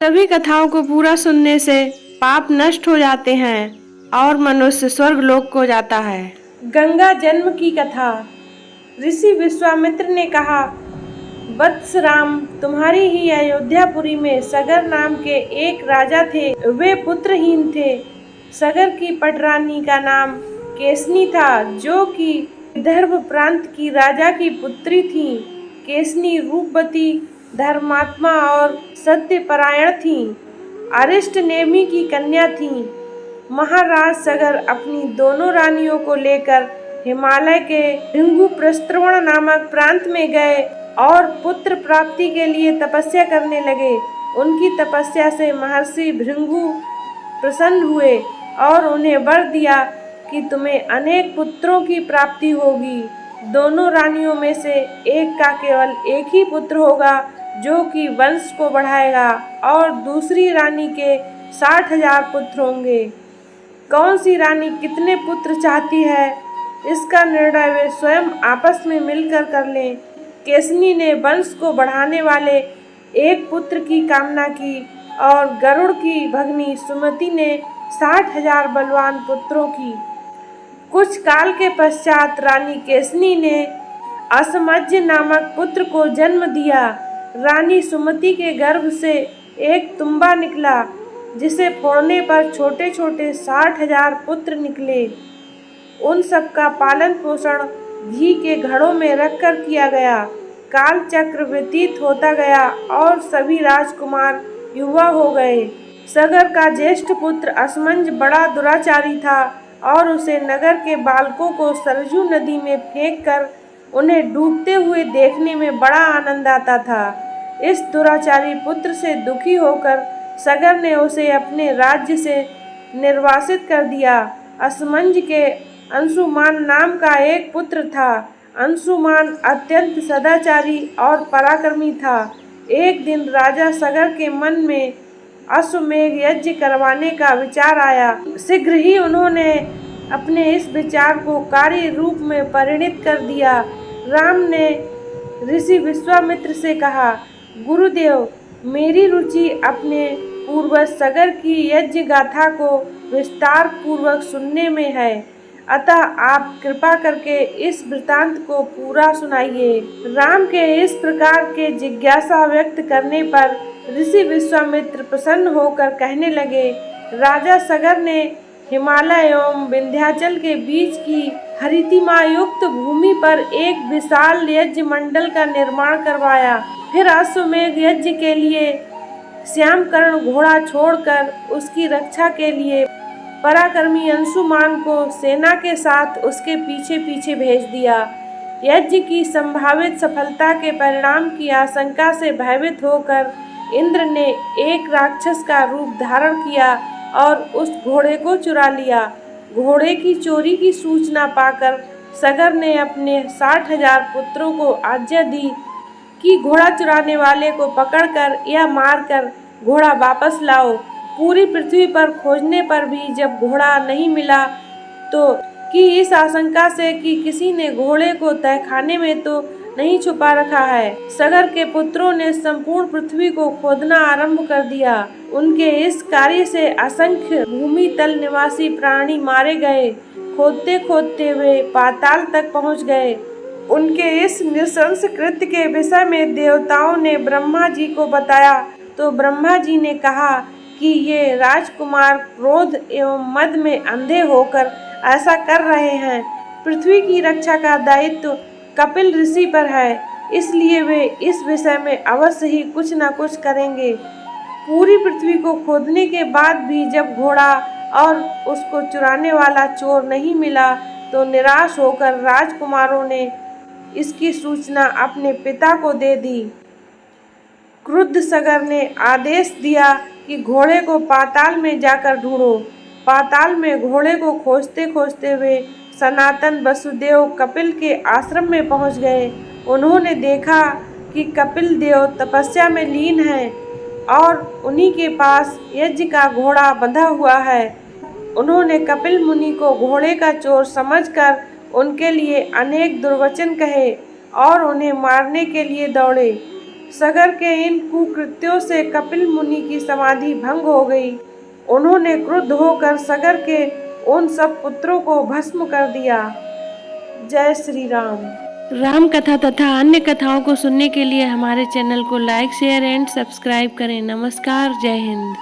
सभी कथाओं को पूरा सुनने से पाप नष्ट हो जाते हैं और मनुष्य स्वर्ग लोक को जाता है। गंगा जन्म की कथा। ऋषि विश्वामित्र ने कहा, वत्स राम, तुम्हारी ही अयोध्यापुरी में सगर नाम के एक राजा थे। वे पुत्रहीन थे। सगर की पटरानी का नाम केसनी था, जो कि विदर्भ प्रांत की राजा की पुत्री थी। केसनी रूपवती, धर्मात्मा और सत्यपरायण थी। अरिष्ट नेमि की कन्या थी। महाराज सगर अपनी दोनों रानियों को लेकर हिमालय के भृंगु प्रस्त्रवण नामक प्रांत में गए और पुत्र प्राप्ति के लिए तपस्या करने लगे। उनकी तपस्या से महर्षि भृंगु प्रसन्न हुए और उन्हें वर दिया कि तुम्हें अनेक पुत्रों की प्राप्ति होगी। दोनों रानियों में से एक का केवल एक ही पुत्र होगा, जो कि वंश को बढ़ाएगा, और दूसरी रानी के 60,000 पुत्र होंगे। कौन सी रानी कितने पुत्र चाहती है, इसका निर्णय वे स्वयं आपस में मिलकर कर लें। केसनी ने वंश को बढ़ाने वाले एक पुत्र की कामना की और गरुड़ की भगनी सुमति ने 60,000 बलवान पुत्रों की। कुछ काल के पश्चात रानी केसनी ने असमज्य नामक पुत्र को जन्म दिया। रानी सुमति के गर्भ से एक तुम्बा निकला, जिसे फोड़ने पर छोटे छोटे 60,000 पुत्र निकले। उन सब का पालन पोषण घी के घड़ों में रखकर किया गया। काल चक्र व्यतीत होता गया और सभी राजकुमार युवा हो गए। सगर का ज्येष्ठ पुत्र असमंज बड़ा दुराचारी था और उसे नगर के बालकों को सरजू नदी में फेंककर उन्हें डूबते हुए देखने में बड़ा आनंद आता था। इस दुराचारी पुत्र से दुखी होकर सगर ने उसे अपने राज्य से निर्वासित कर दिया। असमंज के अंशुमान नाम का एक पुत्र था। अंशुमान अत्यंत सदाचारी और पराक्रमी था। एक दिन राजा सगर के मन में अश्वमेघ यज्ञ करवाने का विचार आया। शीघ्र ही उन्होंने अपने इस विचार को कार्य रूप में परिणित कर दिया। राम ने ऋषि विश्वामित्र से कहा, गुरुदेव, मेरी रुचि अपने पूर्वज सगर की यज्ञ गाथा को विस्तार पूर्वक सुनने में है, अतः आप कृपा करके इस वृतांत को पूरा सुनाइए। राम के इस प्रकार के जिज्ञासा व्यक्त करने पर ऋषि विश्वामित्र प्रसन्न होकर कहने लगे, राजा सगर ने हिमालय एवं विंध्याचल के बीच की हरितिमा युक्त भूमि पर एक विशाल यज्ञ मंडल का निर्माण करवाया। फिर अश्वमेघ यज्ञ के लिए श्यामकर्ण घोड़ा छोड़कर उसकी रक्षा के लिए पराक्रमी अंशुमान को सेना के साथ उसके पीछे पीछे भेज दिया। यज्ञ की संभावित सफलता के परिणाम की आशंका से भयभीत होकर इंद्र ने एक राक्षस का रूप धारण किया और उस घोड़े को चुरा लिया। घोड़े की चोरी की सूचना पाकर सगर ने अपने 60,000 पुत्रों को आज्ञा दी कि घोड़ा चुराने वाले को पकड़कर या मारकर घोड़ा वापस लाओ। पूरी पृथ्वी पर खोजने पर भी जब घोड़ा नहीं मिला तो कि इस आशंका से कि किसी ने घोड़े को तहखाने में तो नहीं छुपा रखा है, सगर के पुत्रों ने संपूर्ण पृथ्वी को खोदना आरंभ कर दिया। उनके इस कार्य से असंख्य भूमि तल निवासी प्राणी मारे गए। खोदते खोदते वे पाताल तक पहुंच गए। उनके इस नृशंस कृत्य के विषय में देवताओं ने ब्रह्मा जी को बताया तो ब्रह्मा जी ने कहा कि ये राजकुमार क्रोध एवं मद में अंधे होकर ऐसा कर रहे हैं। पृथ्वी की रक्षा का दायित्व कपिल ऋषि पर है, इसलिए वे इस विषय में अवश्य ही कुछ न कुछ करेंगे। पूरी पृथ्वी को खोदने के बाद भी जब घोड़ा और उसको चुराने वाला चोर नहीं मिला तो निराश होकर राजकुमारों ने इसकी सूचना अपने पिता को दे दी। क्रुद्ध सगर ने आदेश दिया कि घोड़े को पाताल में जाकर ढूंढो। पाताल में घोड़े को खोजते खोजते वे सनातन वसुदेव कपिल के आश्रम में पहुंच गए। उन्होंने देखा कि कपिल देव तपस्या में लीन हैं और उन्हीं के पास यज्ञ का घोड़ा बंधा हुआ है। उन्होंने कपिल मुनि को घोड़े का चोर समझकर उनके लिए अनेक दुर्वचन कहे और उन्हें मारने के लिए दौड़े। सगर के इन कुकृत्यों से कपिल मुनि की समाधि भंग हो गई। उन्होंने क्रुद्ध होकर सगर के उन सब पुत्रों को भस्म कर दिया। जय श्री राम। राम कथा तथा अन्य कथाओं को सुनने के लिए हमारे चैनल को लाइक, शेयर एंड सब्सक्राइब करें। नमस्कार, जय हिंद।